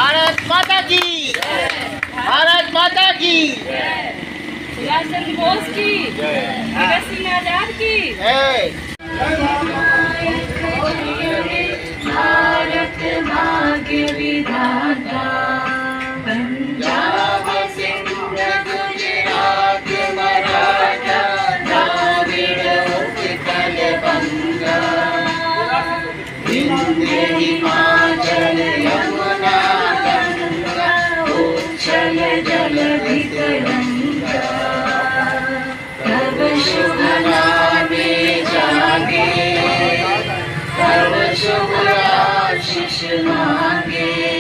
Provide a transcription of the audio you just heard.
भारत माता की, भारत माता की, सुभाष चंद्र बोस की, भगत सिंह आजाद की। भारत भाग्य विधाता, पंजाब सिंध गुजरात मराठा द्राविड़ उत्कल बंगा, विंध्य हिमाचल यमुना गंगा, उच्छल जलधि तरंगा, तब शुभ नामे जागे, तब शुभ आशीष मांगे।